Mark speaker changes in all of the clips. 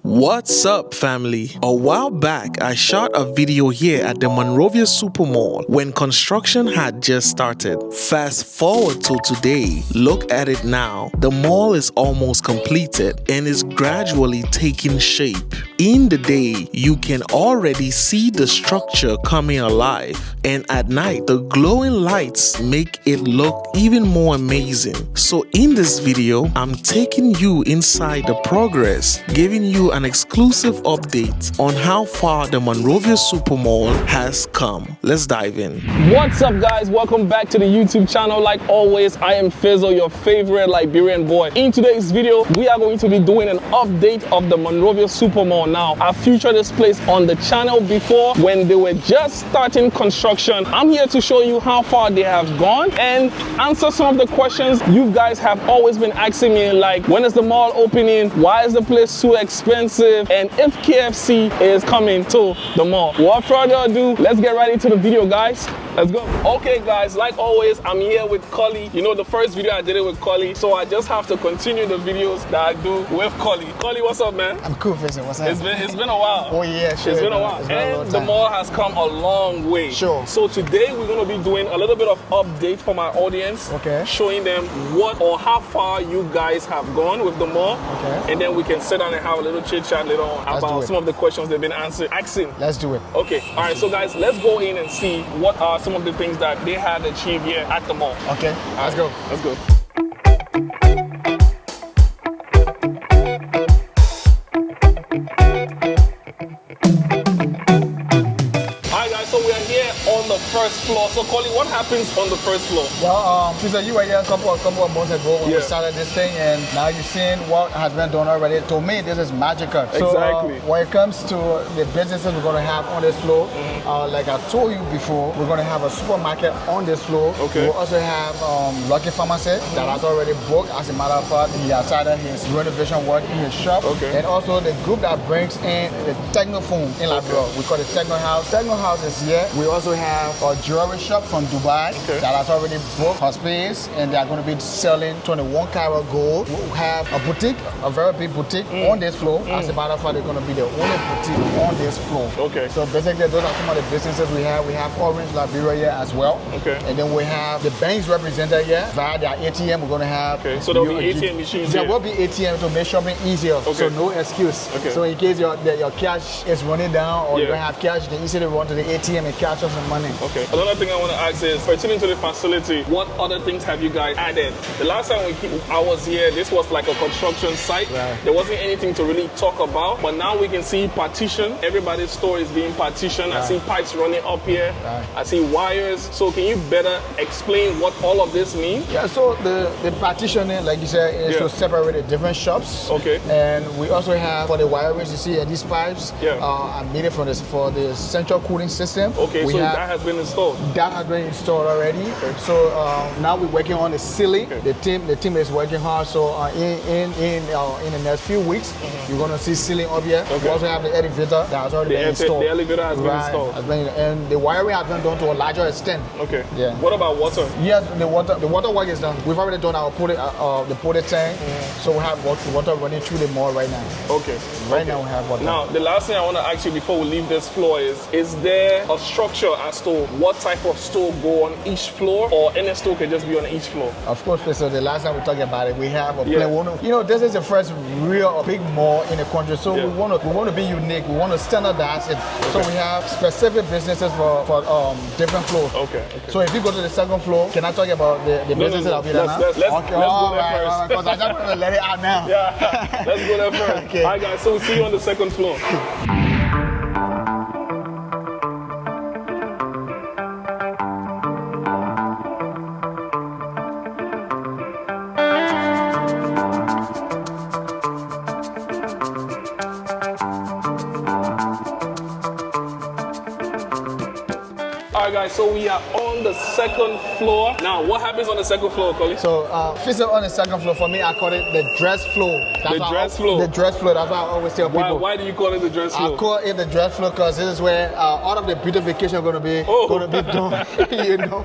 Speaker 1: What's up, family? A while back, I shot a video here at the Monrovia Super Mall when construction had just started. Fast forward to today, look at it now. The mall is almost completed and is gradually taking shape. In the day, you can already see the structure coming alive, and at night, the glowing lights make it look even more amazing. So in this video, I'm taking you inside the progress, giving you an exclusive update on how far the Monrovia Super Mall has come. Let's dive in.
Speaker 2: What's up, guys? Welcome back to the YouTube channel. Like always, I am Fizzle, your favorite Liberian boy. In today's video, we are going to be doing an update of the Monrovia Super Mall. Now, I featured this place on the channel before when they were just starting construction. I'm here to show you how far they have gone and answer some of the questions you guys have always been asking me, like when is the mall opening, why is the place so expensive, and if KFC is coming to the mall. Without further ado, let's get right into the video, guys. Let's go. Okay, guys, like always, I'm here with Cully. You know, the first video I did it with Cully, so I just have to continue the videos that I do with Cully. Cully, what's up, man?
Speaker 3: I'm cool, Fizzle. What's up?
Speaker 2: It's been a while.
Speaker 3: Oh yeah, sure.
Speaker 2: It's been a while. And the mall has come a long way.
Speaker 3: Sure.
Speaker 2: So today we're going to be doing a little bit of update for my audience.
Speaker 3: Okay.
Speaker 2: Showing them what or how far you guys have gone with the mall.
Speaker 3: Okay.
Speaker 2: And then we can sit down and have a little chit chat later on about some of the questions they've been asking.
Speaker 3: Let's do it.
Speaker 2: Okay. All right. So guys, let's go in and see what are some of the things that they had achieved here at the mall.
Speaker 3: Okay. Let's go.
Speaker 2: Let's go. First floor. So, Colin, what happens on the first floor?
Speaker 3: Well, Fizzle, you were here a couple of months ago when we started this thing, and now you've seen what has been done already. To me, this is magical.
Speaker 2: Exactly.
Speaker 3: So, when it comes to the businesses we're going to have on this floor, like I told you before, we're going to have a supermarket on this floor.
Speaker 2: Okay.
Speaker 3: We'll also have Lucky Pharmacy that has already booked. As a matter of fact, he has started his renovation work in his shop.
Speaker 2: Okay.
Speaker 3: And also the group that brings in the Technophone in Liberia. We call it Techno House. Techno House is here. We also have a jewelry shop from Dubai that has already booked her space, and they are going to be selling 21 karat gold. We have a boutique, a very big boutique on this floor. As a matter of fact, they're going to be the only boutique on this floor. Okay. So basically, those are some of the businesses we have. We have Orange Liberia here as well. Okay. And then we have the banks represented here via their ATM. We're going to have.
Speaker 2: Okay. So there'll be ATM machines.
Speaker 3: There will be ATM to make shopping easier. Okay. So no excuse. Okay. So in case your cash is running down or you don't have cash, you can easily run to the ATM and cash up some money.
Speaker 2: Okay. Another thing I want to ask is, pertaining to the facility, what other things have you guys added? The last time I was here, this was like a construction site. Right. There wasn't anything to really talk about, but now we can see partition. Everybody's store is being partitioned. Right. I see pipes running up here. Right. I see wires. So can you better explain what all of this means? Yeah, so the partitioning, like you said, is to separate the different shops. Okay. And we also have, for the wiring, you see these pipes are made for the central cooling system. Okay, so that has been installed. That has been installed already. Okay. So now we're working on the ceiling. Okay. The team is working hard. So in the next few weeks, you're gonna see ceiling up here. Okay. We also have the elevator that has already been installed. The elevator has been installed. And the wiring has been done to a larger extent. Okay. Yeah. What about water? Yes, the water work is done. We've already done our the ported tank. So we have water running through the mall right now. Okay. Right now we have water. Now the last thing I want to ask you before we leave this floor is there a structure as to what type of store go on each floor, or any store can just be on each floor? Of course, so the last time we talked about it, we have a place. You know, this is the first real big mall in the country, so we want to be unique. We want to standardize it. Okay. So we have specific businesses for different floors. Okay. So if you go to the second floor, can I talk about the businesses that will be there now? Let's go there first. Because I just want to let it out now. Yeah, let's go there first. Okay. All right, guys. So we'll see you on the second floor. guys, so we are on the second floor. Now, what happens on the second floor, Collie?
Speaker 3: So, physical on the second floor, for me, I call it the dress floor.
Speaker 2: The dress floor?
Speaker 3: The dress floor, that's why I always tell people.
Speaker 2: Why do you call it the dress floor?
Speaker 3: I call it the dress floor because this is where all of the beautification are going to be done. You know,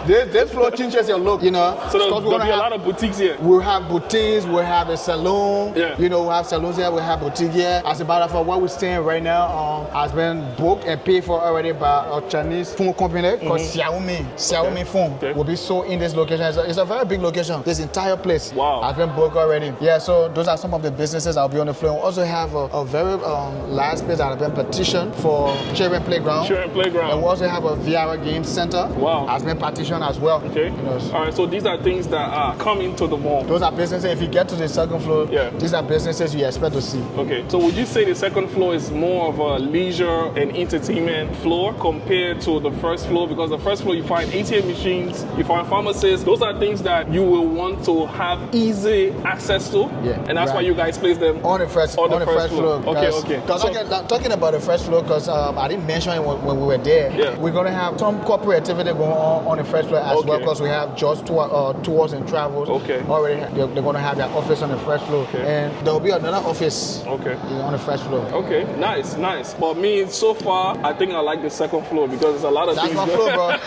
Speaker 3: this floor changes your look. You know,
Speaker 2: so there'll be a lot of boutiques here.
Speaker 3: We'll have boutiques. We'll have a salon.
Speaker 2: Yeah.
Speaker 3: You know, we'll have salons here. We'll have boutique here. As a matter of fact, what we're staying right now has been booked and paid for already by a Chinese phone company called Xiaomi. Xiaomi phone will be sold in this location. It's a very big location. This entire place has been booked already. Yeah. So those are some of the businesses I'll be on the floor. We also have a very large space that has been partitioned for children playground.
Speaker 2: Children playground.
Speaker 3: And we also have a VR game center. Wow. Has been partitioned as well.
Speaker 2: Okay.
Speaker 3: You know,
Speaker 2: all right. So these are things that are coming to the mall.
Speaker 3: Those are businesses. If you get to the second floor, these are businesses you expect to see.
Speaker 2: Okay. So would you say the second floor is more of a leisure and entertainment floor compared to the first floor? Because the first floor you find ATM machines, you find pharmacists. Those are things that you will want to have easy access to. Yeah. And that's why you guys place them
Speaker 3: on the first floor.
Speaker 2: Okay.
Speaker 3: Because talking about the first floor, because I didn't mention it when we were there. Yeah. We're gonna have some corporate activity going on the first floor as well, because we have just tours and travels. Okay. Already they're gonna have their office on the first floor, and there will be another office. Okay. On the first floor.
Speaker 2: Okay. Nice. But me, so far, I think I like the second floor because there's a lot of things.
Speaker 3: That's my floor, bro.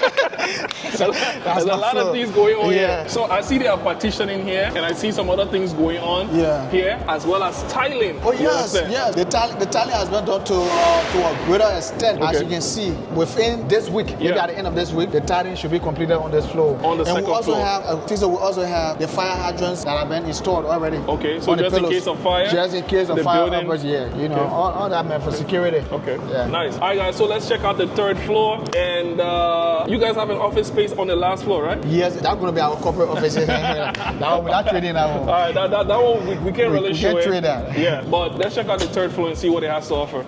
Speaker 2: There's a lot of things going on here. So I see they are partitioning here, and I see some other things going on here, as well as tiling.
Speaker 3: Oh yes. The tiling has been done to a greater extent, as you can see. Within this week, maybe at the end of this week, the tiling should be completed on this floor.
Speaker 2: On the second floor.
Speaker 3: We also have the fire hydrants that have been installed already.
Speaker 2: Okay, so just in case of fire.
Speaker 3: Just in case of fire, you know, all that meant for security. Okay. Yeah.
Speaker 2: Nice. All right, guys. So let's check out the third floor, and you guys have an office space on the last floor, right?
Speaker 3: Yes, that's going to be our corporate office. That one, we're not trading that one.
Speaker 2: All right, that one we can't really show it.
Speaker 3: We can't trade that.
Speaker 2: Yeah, but let's check out the third floor and see what it has to offer.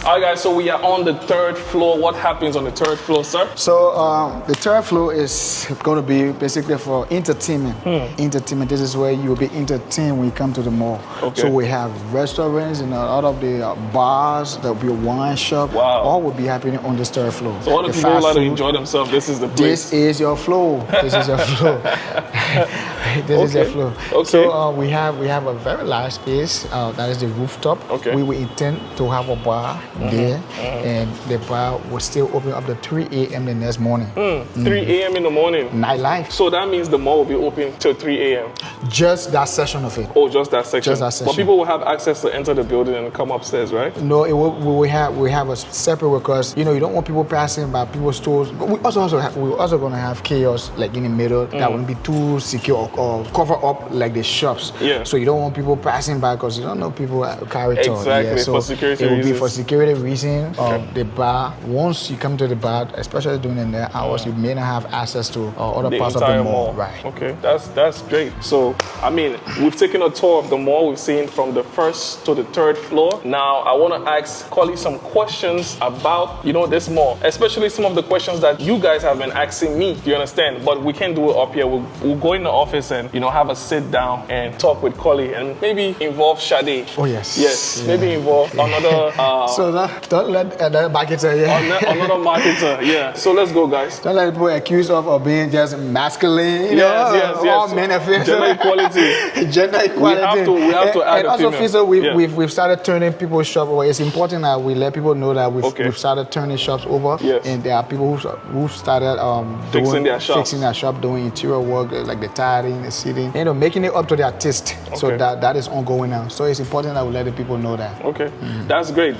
Speaker 2: All right, guys, so we are on the third floor. What happens on the third floor, sir?
Speaker 3: So the third floor is going to be basically for entertainment. Entertainment, this is where you will be entertained when you come to the mall. Okay. So we have restaurants and a lot of the bars, there will be a wine shop. Wow. All will be happening on this third floor.
Speaker 2: So all the people would like to enjoy themselves, this is the place.
Speaker 3: This is your floor. This is your floor. This is your floor. Okay. So we have a very large space. That is the rooftop. Okay. We will intend to have a bar there, and the bar will still open up to 3 a.m. the next morning.
Speaker 2: 3 a.m. in the morning?
Speaker 3: Nightlife.
Speaker 2: So that means the mall will be open till 3 a.m.?
Speaker 3: Just that section of it.
Speaker 2: Oh, just that section?
Speaker 3: Just that section.
Speaker 2: But people will have access to enter the building and come upstairs, right?
Speaker 3: No, we have a separate, because you know you don't want people passing by people's stores. But we're also going to have chaos like in the middle that won't be too secure or cover up like the shops. Yeah. So you don't want people passing by because you don't know people carry toys.
Speaker 2: Exactly.
Speaker 3: So
Speaker 2: for security
Speaker 3: reasons.
Speaker 2: It will
Speaker 3: be for security reasons. The bar. Once you come to the bar, especially during the hours, you may not have access to other parts of the mall. Right.
Speaker 2: Okay. That's great. So I mean, we've taken a tour of the mall. We've seen from the first to the third floor. Now I want to ask Collie some questions about this mall, especially some of the questions that you guys have been asking me. Do you understand? But we can't do it up here. We'll go in the office and have a sit down and talk with Collie and maybe involve Sade.
Speaker 3: Oh yes.
Speaker 2: Yes. Yeah. Maybe involve another.
Speaker 3: So don't let another marketer.
Speaker 2: Another marketer. Yeah. So let's go, guys.
Speaker 3: Don't let people accuse of being just masculine. Yes.
Speaker 2: All
Speaker 3: men affairs.
Speaker 2: Gender equality.
Speaker 3: Gender equality.
Speaker 2: We have to add
Speaker 3: and also, Fizzle, we've started turning people's shop over. It's important that we let people know that we've started turning shops over. Yes. And there are people who've started
Speaker 2: fixing their
Speaker 3: shop, doing interior work like the tiling, the seating, making it up to their taste. Okay. So that is ongoing now. So it's important that we let the people know that. Okay.
Speaker 2: That's great.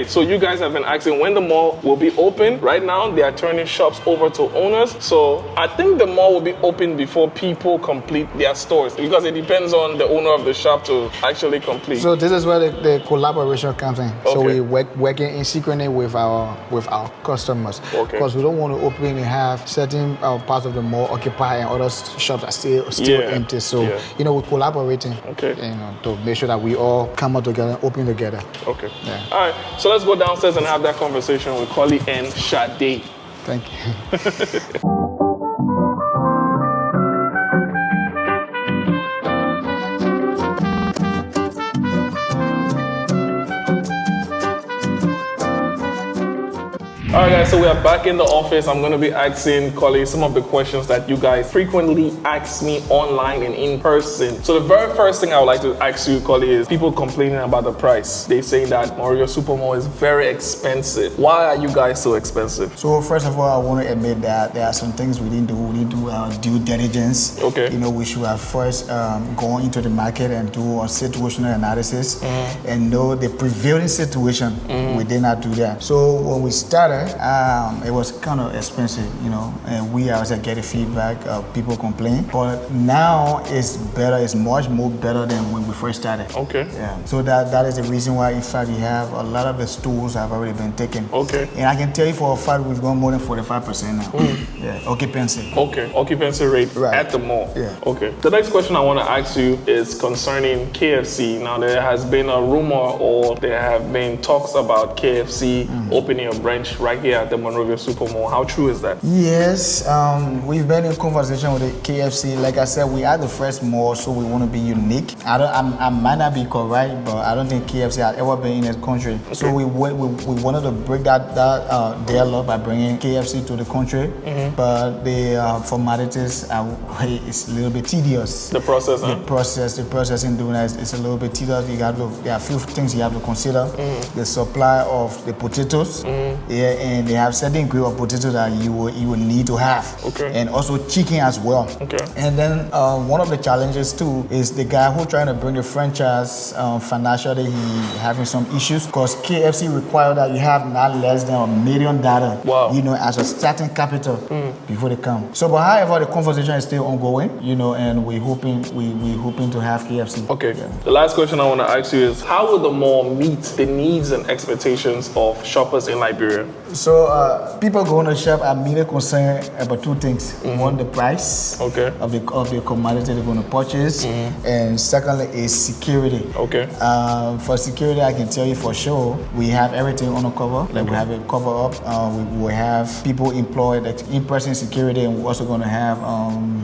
Speaker 2: So you guys have been asking when the mall will be open. Right now, they are turning shops over to owners. So I think the mall will be open before people complete their stores, because it depends on the owner of the shop to actually complete.
Speaker 3: So this is where the collaboration comes in. Okay. So we working in synchrony with our customers, because we don't want to open and have certain parts of the mall occupied and other shops are still empty. So we're collaborating. Okay. To make sure that we all come out together and open together.
Speaker 2: Okay. Yeah. All right. So let's go downstairs and have that conversation with Collie and Sade.
Speaker 3: Thank you.
Speaker 2: All right, guys, so we are back in the office. I'm going to be asking Collie some of the questions that you guys frequently ask me online and in person. So the very first thing I would like to ask you, Collie, is people complaining about the price. They say that Monrovia Super Mall is very expensive. Why are you guys so expensive?
Speaker 3: So first of all, I want to admit that there are some things we didn't do. We didn't do our due diligence.
Speaker 2: Okay.
Speaker 3: You know, we should have first gone into the market and do a situational analysis and know the prevailing situation. We did not do that. So when we started, it was kind of expensive, you know, and we also get the feedback of people complain. But now it's better. It's much more better than when we first started.
Speaker 2: Okay.
Speaker 3: Yeah. So that is the reason why, in fact, we have a lot of the stores have already been taken.
Speaker 2: Okay.
Speaker 3: And I can tell you for a fact we've gone more than 45% now. Yeah. Occupancy.
Speaker 2: Okay. Occupancy rate at the mall.
Speaker 3: Yeah.
Speaker 2: Okay. The next question I want to ask you is concerning KFC. Now there has been a rumor or there have been talks about KFC opening a branch right here at the Monrovia Super Mall. How true is that?
Speaker 3: Yes, we've been in conversation with the KFC. Like I said, we are the first mall, so we want to be unique. I might not be correct, but I don't think KFC has ever been in this country. Okay. So we wanted to break that deal up by bringing KFC to the country, but the formalities it's a little bit tedious.
Speaker 2: The process,
Speaker 3: the process in doing that is a little bit tedious. There are a few things you have to consider. The supply of the potatoes, and they have certain grade of potatoes that you will need to have, and also chicken as well. Okay. And then one of the challenges too is the guy who trying to bring the franchise financially, he having some issues because KFC require that you have not less than $1 million. Wow. You know, as a starting capital before they come. So, but however, the conversation is still ongoing. You know, and we hoping to have KFC.
Speaker 2: Okay. Yeah. The last question I want to ask you is, how will the mall meet the needs and expectations of shoppers in Liberia?
Speaker 3: So people going to shop are mainly concerned about two things. One, the price of the commodity they're going to purchase, and secondly is security. Okay. For security, I can tell you for sure we have everything on the cover. Like we have it cover up. We have people employed like in-person security, and we're also going to have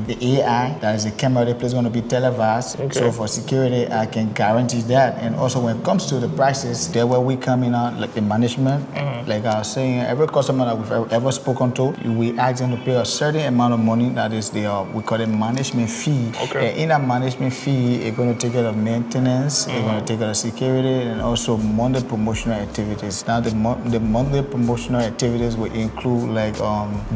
Speaker 3: the AI, that is the camera the place is going to be televised. Okay. So for security, I can guarantee that. And also when it comes to the prices, there where we come in on like the management. Like I was saying, every customer that we've ever spoken to, we ask them to pay a certain amount of money. That is we call it management fee. Okay. And in that management fee, it's going to take care of maintenance, it's going to take care of security, and also monthly promotional activities. Now the monthly promotional activities will include like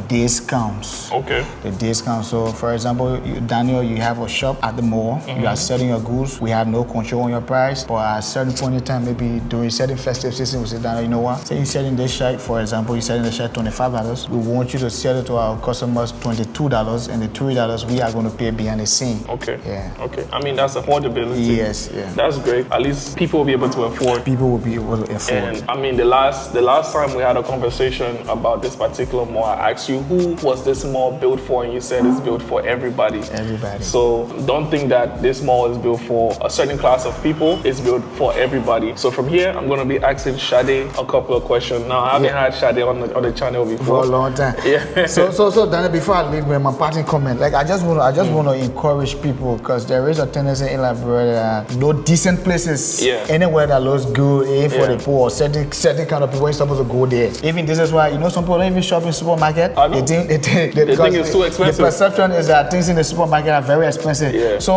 Speaker 3: discounts. Okay. The discounts. So for example, Daniel, you have a shop at the mall. You are selling your goods. We have no control on your price, but at a certain point in time, maybe during certain festive season, we say, Daniel, you know what? Say you're selling this shirt, for example, you're selling the shirt $25. We want you to sell it to our customers $22, and the $3 we are going to pay behind the scene. Okay. Yeah. Okay. I mean, that's affordability. Yes. Yeah. That's great. At least people will be able to afford. People will be able to afford. And I mean, the last time we had a conversation about this particular mall, I asked you who was this mall built for, and you said it's built for everybody. Everybody. So don't think that this mall is built for a certain class of people. It's built for everybody. So from here, I'm going to be asking Shade a couple of questions. Now, I haven't had Shade on the channel before. For a long time. Yeah. So Daniel, before I leave, my parting comment, like I just want to encourage people, because there is a tendency in Liberia, no decent places anywhere that looks good, for the poor, certain kind of people ain't supposed to go there. Even this is why, you know, some people don't even shop in supermarket. I know. They think it's too expensive. The perception is that things in the supermarket are very expensive. Yeah. So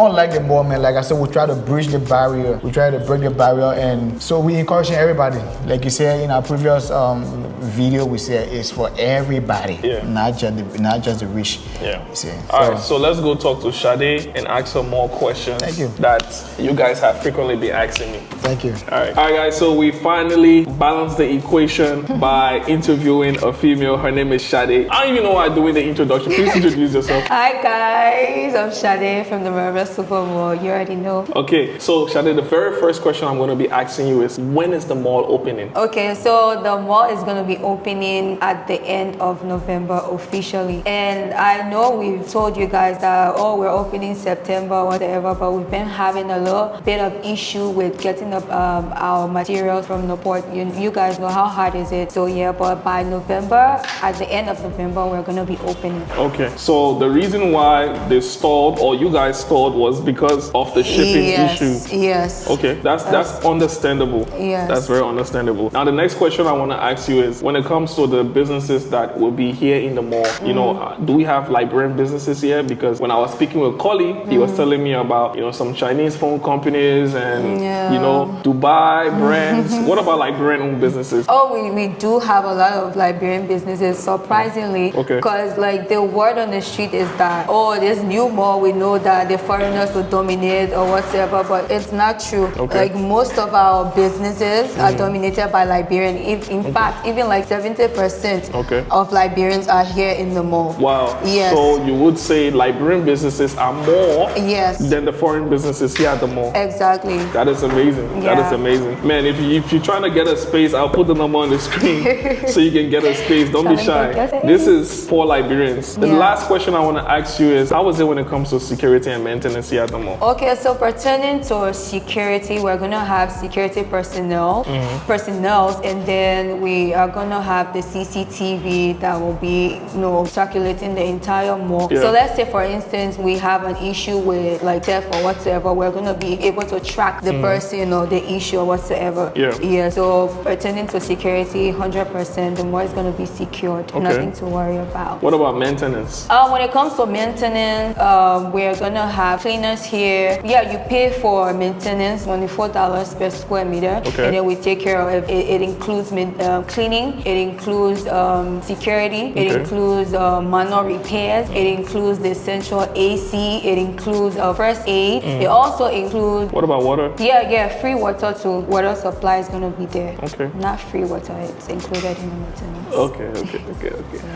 Speaker 3: unlike the mall, man, like I said, we try to bridge the barrier. We try to break the barrier, and so we encouraging everybody. Like you said in our previous video, we say it's for everybody, not just the rich. Yeah. All right, so let's go talk to Shade and ask some more questions that you guys have frequently been asking me. Thank you. All right, guys. So we finally balanced the equation by interviewing a female. Her name is Shade. I don't even know why I'm doing the introduction. Please introduce yourself.
Speaker 4: Hi guys, I'm Shade from the Monrovia Super Mall. You already know. Okay,
Speaker 2: so Shade, the very first question I'm going to be asking you is, when is the mall opening?
Speaker 4: Okay, so the mall is going to be opening at the end of November officially. And I know we've told you guys that, we're opening September, whatever, but we've been having a little bit of issue with getting our materials from the port. You guys know how hard is it. So yeah, but by November, at the end of November, we're going to be opening. Okay, so the reason why they stalled, or you guys stalled, was because of the shipping issue. Yes. Okay, that's understandable. Yes. That's very understandable. Now the next question I want to ask
Speaker 2: you is, when it comes to the businesses that will be here in the mall, you know, do we have Liberian businesses here? Because when I was speaking with Collie, he was telling me about, you know, some Chinese phone companies and, you know, Dubai brands. What about Liberian-owned businesses?
Speaker 4: Oh, we do have a lot of Liberian businesses, surprisingly.
Speaker 2: Okay.
Speaker 4: Because like the word on the street is that, oh, this new mall, we know that the foreigners will dominate or whatever, but it's not true.
Speaker 2: Okay.
Speaker 4: Like most of our businesses are dominated by Liberian. In fact, even like 70% of Liberians are here in the mall.
Speaker 2: Wow.
Speaker 4: Yes.
Speaker 2: So you would say Liberian businesses are more than the foreign businesses here at the mall.
Speaker 4: Exactly.
Speaker 2: That is amazing. That is amazing. Man, if you're trying to get a space, I'll put the number on the screen so you can get a space. Don't be shy. This is for Liberians. The last question I want to ask you is, how is it when it comes to security and maintenance here at the mall?
Speaker 4: Okay, so pertaining to security, we're going to have security personnel, and then we are going to have the CCTV that will be, you know, circulating the entire mall. So let's say, for instance, we have an issue with like theft or whatsoever, we're going to be able to track the person or the issue or whatsoever. So pertaining to security, 100%, the mall is going to be secured. Nothing to worry about.
Speaker 2: What about maintenance?
Speaker 4: When it comes to maintenance, we're going to have cleaners here. Yeah, you pay for maintenance, $24 per square meter, and then we take care of it. It includes cleaning, it includes security, it includes minor repairs, it includes the essential AC, it includes first aid, it also includes...
Speaker 2: What about water?
Speaker 4: Yeah, free water too. Water supply is going to be there. Not free water, it's included in the maintenance.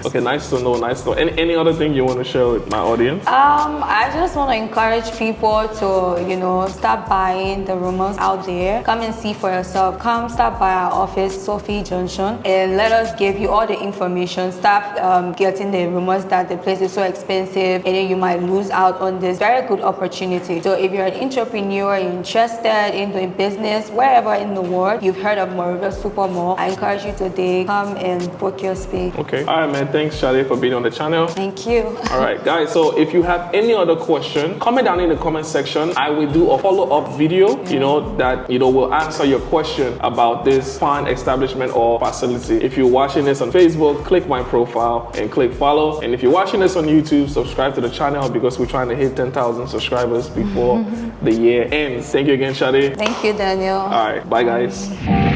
Speaker 2: Okay, nice to know, Any other thing you want to share with my audience?
Speaker 4: I just want to encourage people to, you know, stop buying the rumors out there. Come and see for yourself. Come stop by our office, Sophie Junction, and let us give you all the information. Stop getting the rumors that the place is so expensive and then you might lose out on this very good opportunity. So if you're an entrepreneur, you're interested in doing business wherever in the world, you've heard of Monrovia Super Mall, I encourage you today, come and book your space.
Speaker 2: Okay. All right, man. Thanks, Shade, for being on the channel.
Speaker 4: Thank you.
Speaker 2: All right, guys. So if you have any other question, comment down in the comment section. I will do a follow-up video, you know, that, you know, will answer your question about this fine establishment or facility. If you're watching this on Facebook, click my profile and click follow. And if you're watching this on YouTube, subscribe to the channel because we're trying to hit 10,000 subscribers before the year ends. Thank you again, Shade.
Speaker 4: Thank you, Daniel.
Speaker 2: All right. Bye, guys.